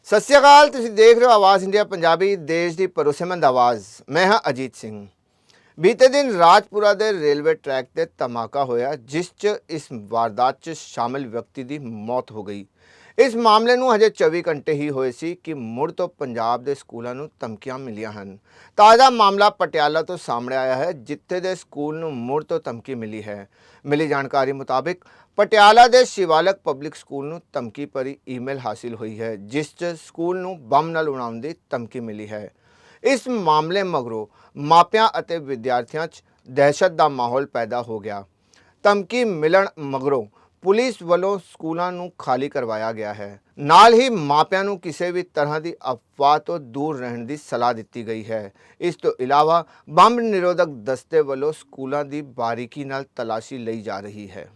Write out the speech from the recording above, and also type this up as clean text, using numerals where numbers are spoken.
ਸਤਿ ਸ਼੍ਰੀ ਅਕਾਲ। ਤੁਸੀਂ ਦੇਖ ਰਹੇ ਹੋ ਆਵਾਜ਼ ਇੰਡੀਆ ਪੰਜਾਬੀ, ਦੇਸ਼ ਦੀ ਭਰੋਸੇਮੰਦ ਆਵਾਜ਼। ਮੈਂ ਹਾਂ ਅਜੀਤ ਸਿੰਘ। ਬੀਤੇ ਦਿਨ ਰਾਜਪੁਰਾ ਦੇ ਰੇਲਵੇ ਟਰੈਕ ਤੇ ਧਮਾਕਾ ਹੋਇਆ, ਜਿਸ 'ਚ ਇਸ ਵਾਰਦਾਤ 'ਚ ਸ਼ਾਮਿਲ ਵਿਅਕਤੀ ਦੀ ਮੌਤ ਹੋ ਗਈ। ਇਸ ਮਾਮਲੇ ਨੂੰ ਹਜੇ 24 ਘੰਟੇ ਹੀ ਹੋਏ ਸੀ ਕਿ ਮੁੜ ਤੋਂ ਪੰਜਾਬ ਦੇ ਸਕੂਲਾਂ ਨੂੰ ਧਮਕੀਆਂ ਮਿਲੀਆਂ ਹਨ। ਤਾਜ਼ਾ ਮਾਮਲਾ ਪਟਿਆਲਾ ਤੋਂ ਸਾਹਮਣੇ ਆਇਆ ਹੈ, ਜਿੱਥੇ ਦੇ ਸਕੂਲ ਨੂੰ ਮੁੜ ਤੋਂ ਧਮਕੀ ਮਿਲੀ ਹੈ। ਮਿਲੀ ਜਾਣਕਾਰੀ ਮੁਤਾਬਿਕ ਪਟਿਆਲਾ ਦੇ ਸ਼ਿਵਾਲਕ ਪਬਲਿਕ ਸਕੂਲ ਨੂੰ ਧਮਕੀ ਭਰੀ ਈਮੇਲ ਹਾਸਿਲ ਹੋਈ ਹੈ, ਜਿਸ 'ਚ ਸਕੂਲ ਨੂੰ ਬੰਬ ਨਾਲ ਉਡਾਉਣ ਦੀ ਧਮਕੀ ਮਿਲੀ ਹੈ। ਇਸ ਮਾਮਲੇ ਮਗਰੋਂ ਮਾਪਿਆਂ ਅਤੇ ਵਿਦਿਆਰਥੀਆਂ 'ਚ ਦਹਿਸ਼ਤ ਦਾ ਮਾਹੌਲ ਪੈਦਾ ਹੋ ਗਿਆ। ਧਮਕੀ ਮਿਲਣ ਮਗਰੋਂ ਪੁਲਿਸ ਵੱਲੋਂ ਸਕੂਲਾਂ ਨੂੰ ਖਾਲੀ ਕਰਵਾਇਆ ਗਿਆ ਹੈ। ਨਾਲ ਹੀ ਮਾਪਿਆਂ ਨੂੰ ਕਿਸੇ ਵੀ ਤਰ੍ਹਾਂ ਦੀ ਅਫਵਾਹ ਤੋਂ ਦੂਰ ਰਹਿਣ ਦੀ ਸਲਾਹ ਦਿੱਤੀ ਗਈ ਹੈ। ਇਸ ਤੋਂ ਇਲਾਵਾ ਬੰਬ ਨਿਰੋਧਕ ਦਸਤੇ ਵੱਲੋਂ ਸਕੂਲਾਂ ਦੀ ਬਾਰੀਕੀ ਨਾਲ ਤਲਾਸ਼ੀ ਲਈ ਜਾ ਰਹੀ ਹੈ।